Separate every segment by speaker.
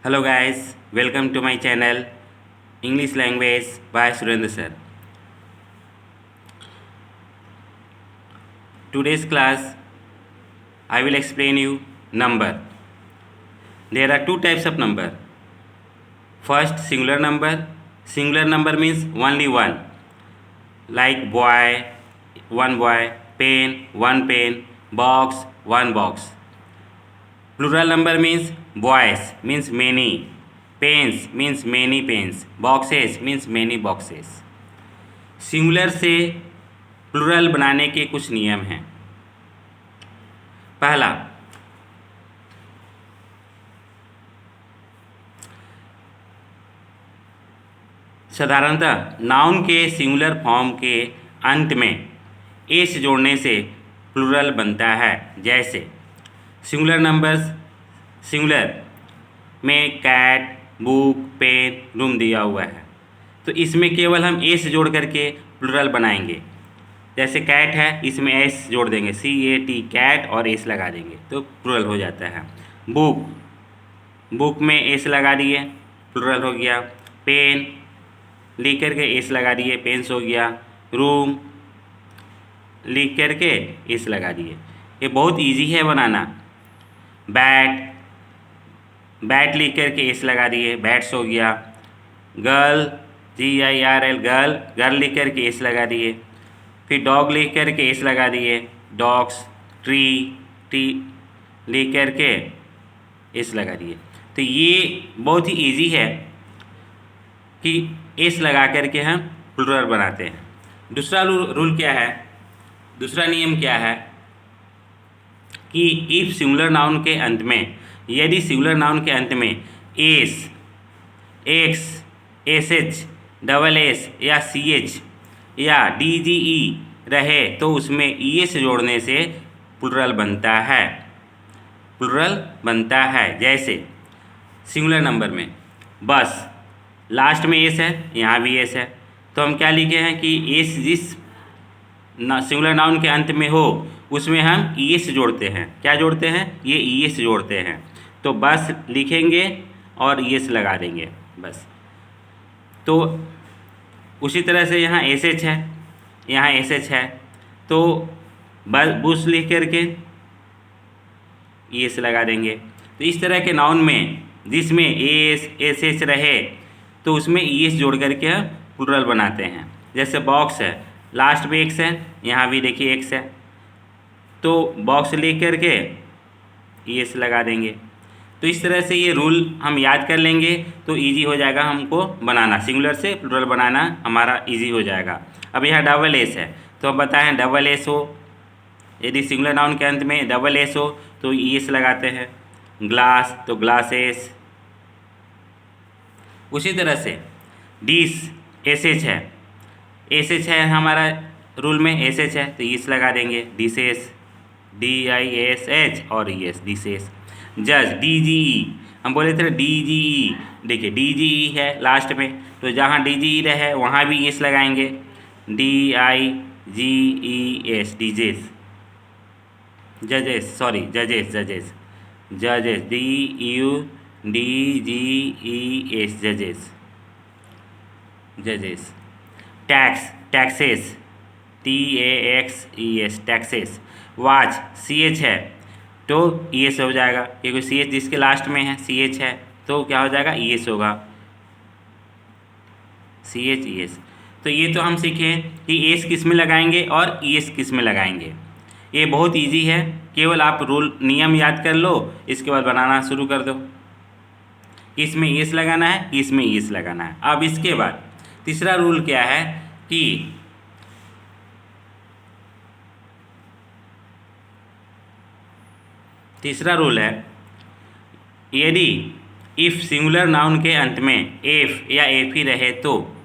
Speaker 1: Hello guys, welcome to my channel English Language by Surendra sir. Today's class I will explain you number. There are two types of number. First, singular number. Singular number means only one, like boy, one boy, pen, one pen, box, one box. Plural number means boys, means many, pens means many pens, boxes means many boxes. Singular से plural बनाने के कुछ नियम हैं. पहला, साधारणतः noun के singular form के अंत में एस जोड़ने से प्लूरल बनता है. जैसे सिंगुलर नंबर्स, सिंगुलर में कैट, बुक, पेन, रूम दिया हुआ है, तो इसमें केवल हम एस जोड़ करके प्लूरल बनाएंगे. जैसे कैट है, इसमें एस जोड़ देंगे, CAT कैट, और एस लगा देंगे तो प्लूरल हो जाता है. बुक, बुक में एस लगा दिए, प्लूरल हो गया. पेन लिख करके एस लगा दिए, पेन्स हो गया. रूम लिख करके एस लगा दिए. ये बहुत इजी है बनाना. बैट, बैट लिख करके एस लगा दिए, बैट्स हो गया. गर्ल, GIRL गर्ल, गर्ल लिख करके एस लगा दिए. फिर डॉग लिख करके एस लगा दिए, डॉग्स. ट्री, टी लिख करके एस लगा दिए. तो ये बहुत ही इजी है कि एस लगा करके हम प्लूरल बनाते हैं. दूसरा रूल क्या है, दूसरा नियम क्या है कि इफ सिंगुलर नाउन के अंत में, यदि सिंगुलर नाउन के अंत में S, x, SH, double S या CH या DGE रहे तो उसमें ES जोड़ने से प्लूरल बनता है, प्लूरल बनता है. जैसे सिंगुलर नंबर में बस, लास्ट में एस है, यहाँ भी एस है, तो हम क्या लिखे हैं कि एस जिस सिंगुलर नाउन के अंत में हो उसमें हम ES जोड़ते हैं. क्या जोड़ते हैं? ये ES जोड़ते हैं. तो बस लिखेंगे और ES लगा देंगे बस. तो उसी तरह से यहाँ SH है, यहाँ SH है, तो बस बुश लिख करके ES लगा देंगे. तो इस तरह के नाउन में जिसमें एस, SH रहे तो उसमें ES जोड़ करके हम प्लूरल बनाते हैं. जैसे बॉक्स है, लास्ट में एक्स है, यहाँ भी देखिए एक्स है, तो बॉक्स लिख करके ES लगा देंगे. तो इस तरह से ये रूल हम याद कर लेंगे तो इजी हो जाएगा हमको बनाना, सिंगुलर से प्लूरल बनाना हमारा इजी हो जाएगा. अब यहाँ डबल एस है, तो हम बताएं डबल एस हो, यदि सिंगुलर नाउन के अंत में डबल एस हो तो ES लगाते हैं. ग्लास तो ग्लासेस. उसी तरह से डिश, SH है, SH है हमारा रूल में, SH है तो ES लगा देंगे. डिशेस, DISH और ES, डिशेस. जज, DGE, हम बोले थे DGE, देखिए DGE है लास्ट में, तो जहाँ DGE रहे वहाँ भी ES लगाएंगे. DIGES, deceased. जजेस, सॉरी जजेस, जजेस, जजेस, DUDGES, जजेस, जजेस. Tax, taxes, TAXES, taxes. Watch, CH है तो ES हो जाएगा, क्योंकि CH जिसके लास्ट में है, CH है तो क्या हो जाएगा, ES होगा. CH, ES. तो ये तो हम सीखे कि एस किस में लगाएंगे और ES किस में लगाएंगे. ये बहुत इजी है, केवल आप रूल नियम याद कर लो, इसके बाद बनाना शुरू कर दो. इसमें ES लगाना है, इसमें ES लगाना है. अब इसके बाद तीसरा रूल क्या है कि तीसरा रूल है, यदि इफ सिंगुलर नाउन के अंत में एफ या एफ ही रहे तो,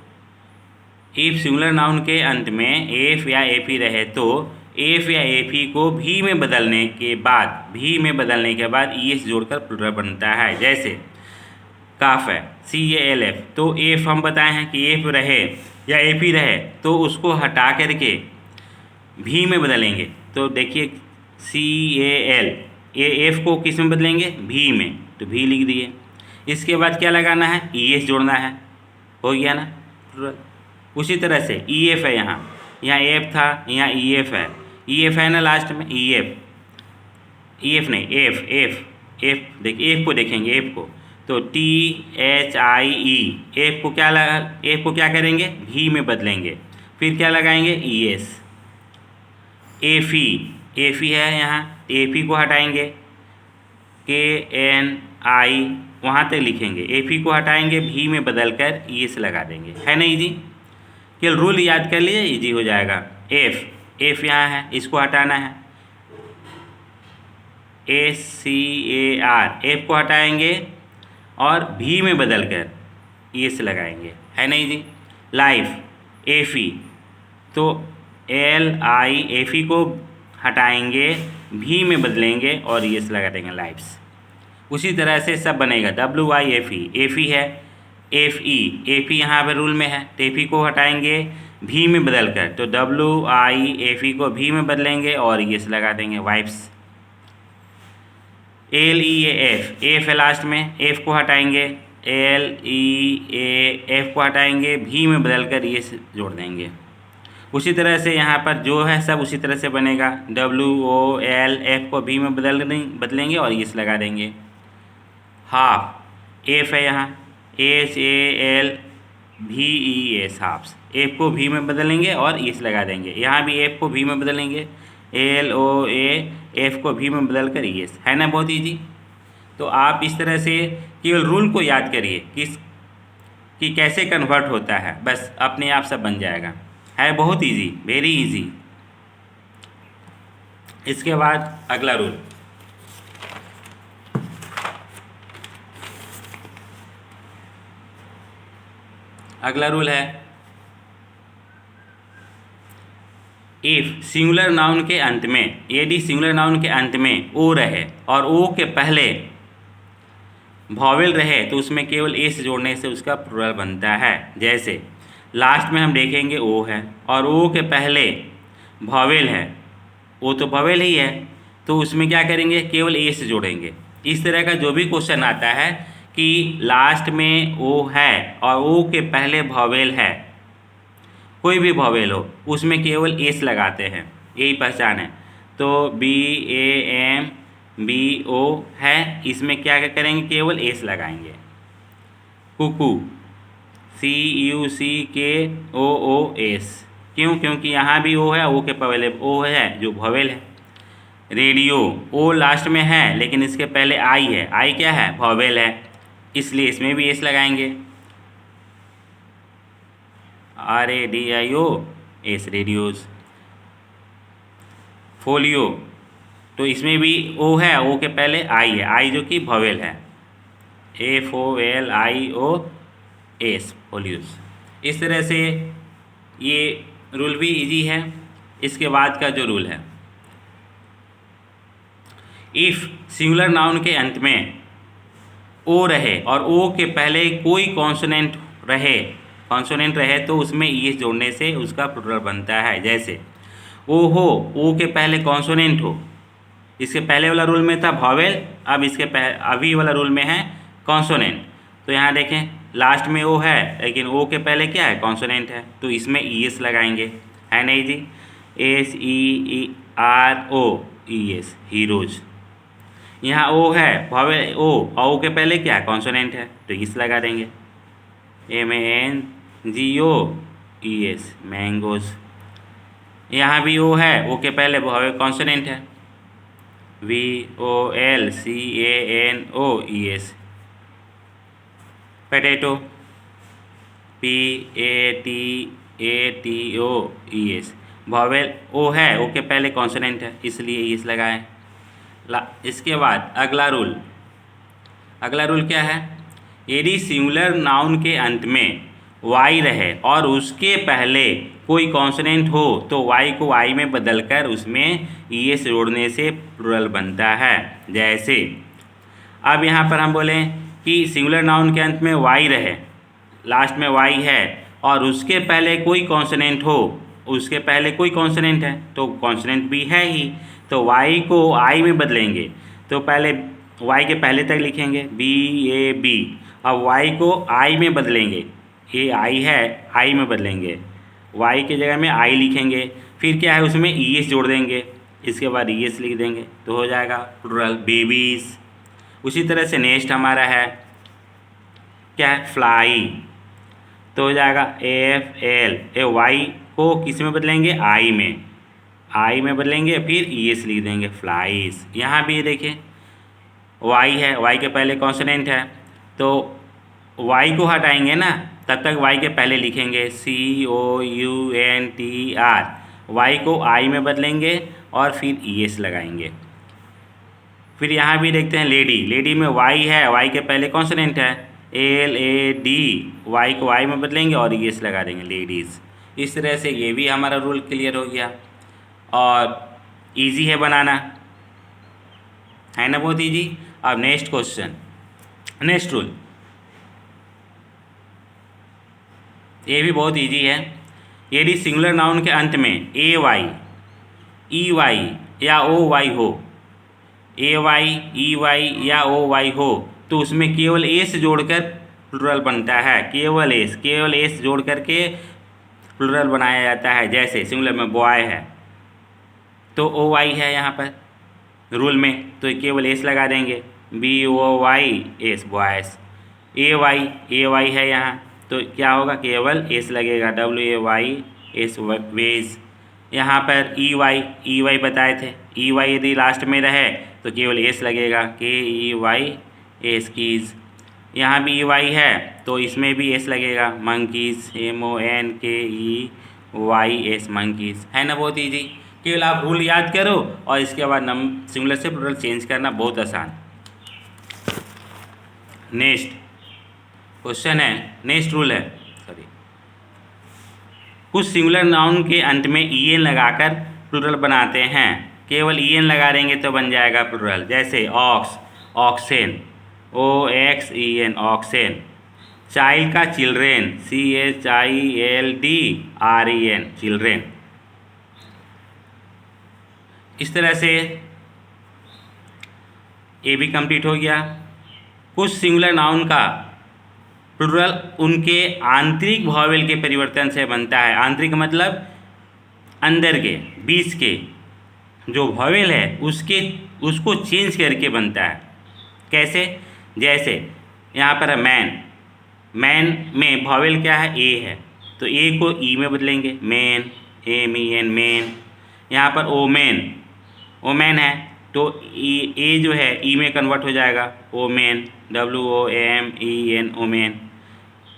Speaker 1: इफ सिंगुलर नाउन के अंत में एफ या एफ ही रहे तो एफ या एफ ही को भी में बदलने के बाद, भी में बदलने के बाद ES जोड़कर प्लूरल बनता है. जैसे काफ है, CALF, तो एफ हम बताए हैं कि एफ रहे या एफ ही रहे तो उसको हटा करके भी में बदलेंगे. तो देखिए CAL, ये एफ को किस में बदलेंगे, भी में, तो भी लिख दिए. इसके बाद क्या लगाना है, ES जोड़ना है, हो गया ना प्लूरल। उसी तरह से EF है, यहाँ एफ था, यहाँ EF है, EF है ना लास्ट में, EF नहीं, एफ देखिए, एफ को देखेंगे, एफ को तो THIE, एफ को क्या करेंगे, भी में बदलेंगे, फिर क्या लगाएंगे, ES। एफी है यहाँ, एफी को हटाएंगे, KNI वहाँ तक लिखेंगे, एफी को हटाएंगे, भी में बदलकर ES लगा देंगे, है ना इजी। केवल रूल याद कर लीजिए, इजी हो जाएगा। एफ यहाँ है, इसको हटाना है, SCAR, एफ को हटाएंगे और भी में बदलकर ES लगाएंगे, है ना इजी। लाइफ, एफी तो LI, एफी को हटाएंगे, भी में बदलेंगे और ES लगा देंगे, लाइफ्स। उसी तरह से सब बनेगा। WIFE, एफी है, एफी यहाँ पर रूल में है, तो एफी को हटाएंगे, भी में बदलकर, तो WIFE को भी में बदलेंगे और ES लगा देंगे, वाइफ्स। LEAF, एफ है लास्ट में, एफ को हटाएंगे, LEAF को हटाएंगे, भी में बदलकर ES जोड़ देंगे। उसी तरह से यहाँ पर जो है सब उसी तरह से बनेगा। WOLF को भी में बदलेंगे और ES लगा देंगे। हाफ, एफ है यहाँ, HALVES, हाफ्स, एफ को भी में बदलेंगे और ES लगा देंगे। यहाँ भी एफ को भी में बदलेंगे, LOAF को भी में बदलकर ES, है ना, बहुत इजी। तो आप इस तरह से केवल रूल को याद करिए कि कैसे कन्वर्ट होता है, बस अपने आप सब बन जाएगा, है बहुत इजी, वेरी इजी। इसके बाद अगला रूल, है इफ सिंगुलर नाउन के अंत में, यदि सिंगुलर नाउन के अंत में ओ रहे और ओ के पहले वॉवेल रहे तो उसमें केवल एस जोड़ने से उसका प्लूरल बनता है। जैसे लास्ट में हम देखेंगे ओ है और ओ के पहले वॉवेल है, ओ तो वॉवेल ही है, तो उसमें क्या करेंगे, केवल एस जोड़ेंगे। इस तरह का जो भी क्वेश्चन आता है कि लास्ट में ओ है और ओ के पहले वॉवेल है, कोई भी वॉवेल हो, उसमें केवल एस लगाते हैं, यही पहचान है। तो BAMBO है, इसमें क्या करेंगे, केवल एस लगाएंगे। कुकू, CUCKOOS, क्यों, क्योंकि यहाँ भी ओ है, ओ के पहले ओ है जो वॉवेल है। रेडियो, ओ लास्ट में है लेकिन इसके पहले आई है, आई क्या है, वॉवेल है, इसलिए इसमें भी एस लगाएंगे। RADIOS, radios. फोलियो, तो इसमें भी ओ है, ओ के पहले आई है, आई जो कि वॉवेल है, FOLIOS, फोलियोस। इस तरह से ये रूल भी इजी है। इसके बाद का जो रूल है, इफ़ सिंगुलर नाउन के अंत में ओ रहे और ओ के पहले कोई कॉन्सोनेंट रहे तो उसमें ES जोड़ने से उसका प्लूरल बनता है। जैसे ओ हो, ओ के पहले कॉन्सोनेंट हो, इसके पहले वाला रूल में था वॉवेल, अब अभी वाला रूल में है कॉन्सोनेंट। तो यहाँ देखें लास्ट में ओ है लेकिन ओ के पहले क्या है, कॉन्सोनेंट है, तो इसमें ES लगाएंगे, है नहीं जी। HEROES, heroes. यहाँ ओ है वॉवेल, ओ के पहले क्या है, कॉन्सोनेंट है, तो ES लगा देंगे। MANGOES, mangoes. यहाँ भी ओ है, ओ के पहले वॉवेल कॉन्सोनेंट है, VOLCANOES, पोटैटो, PATATOES, वॉवेल ओ है, ओ के पहले कॉन्सोनेंट है, इसलिए ES लगाएं। इसके बाद अगला रूल क्या है, यदि सिंगुलर नाउन के अंत में Y रहे और उसके पहले कोई कॉन्सोनेंट हो तो Y को I में बदलकर उसमें ES जोड़ने से प्लूरल बनता है। जैसे अब यहाँ पर हम बोलें कि सिंगुलर नाउन के अंत में Y रहे, लास्ट में Y है और उसके पहले कोई कॉन्सोनेंट हो, उसके पहले कोई कॉन्सोनेंट है तो कॉन्सोनेंट भी है ही, तो Y को I में बदलेंगे, तो पहले वाई के पहले तक लिखेंगे BAB। अब वाई को आई में बदलेंगे, ये आई है, आई में बदलेंगे, वाई के जगह में आई लिखेंगे। फिर क्या है उसमें ES जोड़ देंगे, इसके बाद ES लिख देंगे तो हो जाएगा प्लूरल बेबीज। उसी तरह से नेक्स्ट हमारा है क्या है फ्लाई, तो हो जाएगा FL। वाई को किस में बदलेंगे आई में बदलेंगे, फिर ES लिख देंगे फ्लाइज। यहाँ भी देखिए वाई है, वाई के पहले कॉन्सोनेंट है तो वाई को हटाएंगे ना, तब तक वाई के पहले लिखेंगे COUNTR। वाई को आई में बदलेंगे और फिर ES लगाएंगे। फिर यहाँ भी देखते हैं लेडी, लेडी में वाई है, वाई के पहले कॉन्सोनेंट है LAD। वाई को आई में बदलेंगे और ES लगा देंगे लेडीज़। इस तरह से ये भी हमारा रूल क्लियर हो गया और इजी है बनाना, है ना, बहुत इजी। अब नेक्स्ट क्वेश्चन, नेक्स्ट रूल, ये भी बहुत इजी है। यदि सिंगुलर नाउन के अंत में AY EY या OY हो, AY EY या OY हो तो उसमें केवल S जोड़कर प्लूरल बनता है, केवल S जोड़ करके प्लूरल बनाया जाता है। जैसे सिंगुलर में बॉय है तो OY है यहाँ पर रूल में, तो केवल S लगा देंगे BOYS बॉयस। AY है यहाँ तो क्या होगा, केवल S लगेगा WAYS वेज। यहाँ पर EY बताए थे, EY यदि लास्ट में रहे तो केवल S लगेगा KEYS कीज़। यहाँ भी EY है तो इसमें भी S लगेगा मंकीज़ MONKEYS मंकीज़, है ना, बहुत इजी। केवल आप रूल याद करो और इसके बाद सिंगुलर से प्लूरल चेंज करना बहुत आसान। नेक्स्ट क्वेश्चन है, नेक्स्ट रूल है, सॉरी, कुछ सिंगुलर नाउन के अंत में EN लगाकर प्लूरल बनाते हैं। केवल EN लगा देंगे तो बन जाएगा प्लूरल। जैसे ऑक्स, ऑक्सेन, OXEN ऑक्सेन। चाइल्ड का चिल्ड्रेन, CHILDREN चिल्ड्रेन। इस तरह से ये भी कंप्लीट हो गया। कुछ सिंगुलर नाउन का प्लूरल उनके आंतरिक वॉवेल के परिवर्तन से बनता है। आंतरिक मतलब अंदर के, बीच के जो वॉवेल है उसको चेंज करके बनता है। कैसे, जैसे यहाँ पर है मैन, मैन में वॉवेल क्या है, ए है, तो ए को ई में बदलेंगे मैन, MEN मैन। यहाँ पर ओमेन है तो ए जो है ई में कन्वर्ट हो जाएगा ओमेन, WOMEN ओमेन।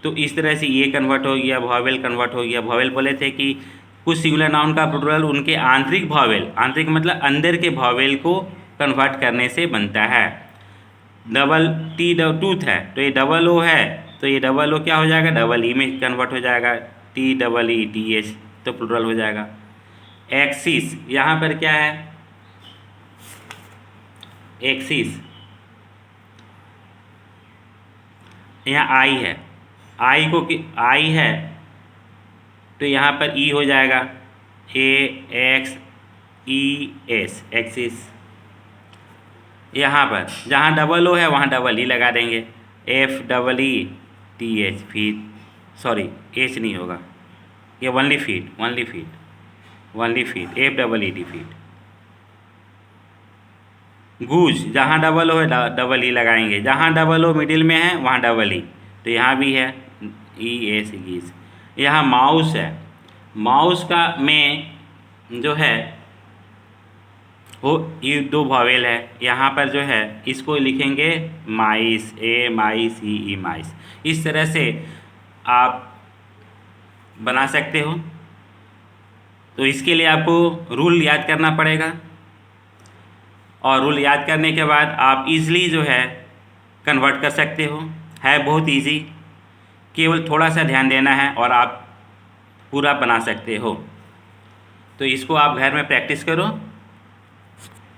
Speaker 1: तो इस तरह से ये कन्वर्ट हो गया, वॉवेल कन्वर्ट हो गया। वॉवेल बोले थे कि कुछ सिंगुलर नाउन का प्लूरल उनके आंतरिक वॉवेल, आंतरिक मतलब अंदर के वॉवेल को कन्वर्ट करने से बनता है। डबल T टूथ है तो ये डबल O है तो ये डबल O क्या हो जाएगा, डबल E में कन्वर्ट हो जाएगा TEETH, तो प्लूरल हो जाएगा। एक्सिस, यहाँ पर क्या है, एक्सिस, यहाँ आई है, आई है तो यहाँ पर ई हो जाएगा AXES एक्सिस। यहाँ पर जहाँ डबल O है वहाँ डबल E लगा देंगे FEETH, फीट, सॉरी H नहीं होगा, ये ओनली फीट FEET फीट। गूज, जहाँ डबल O है डबल E लगाएंगे, जहाँ डबल O मिडिल में है वहाँ डबल E, तो यहाँ भी है ES गीज। यहाँ माउस है, माउस का में जो है वो ये दो वॉवेल है, यहाँ पर जो है इसको लिखेंगे माइस, MICE माइस। इस तरह से आप बना सकते हो। तो इसके लिए आपको रूल याद करना पड़ेगा और रूल याद करने के बाद आप इजीली जो है कन्वर्ट कर सकते हो। है बहुत इजी, केवल थोड़ा सा ध्यान देना है और आप पूरा बना सकते हो। तो इसको आप घर में प्रैक्टिस करो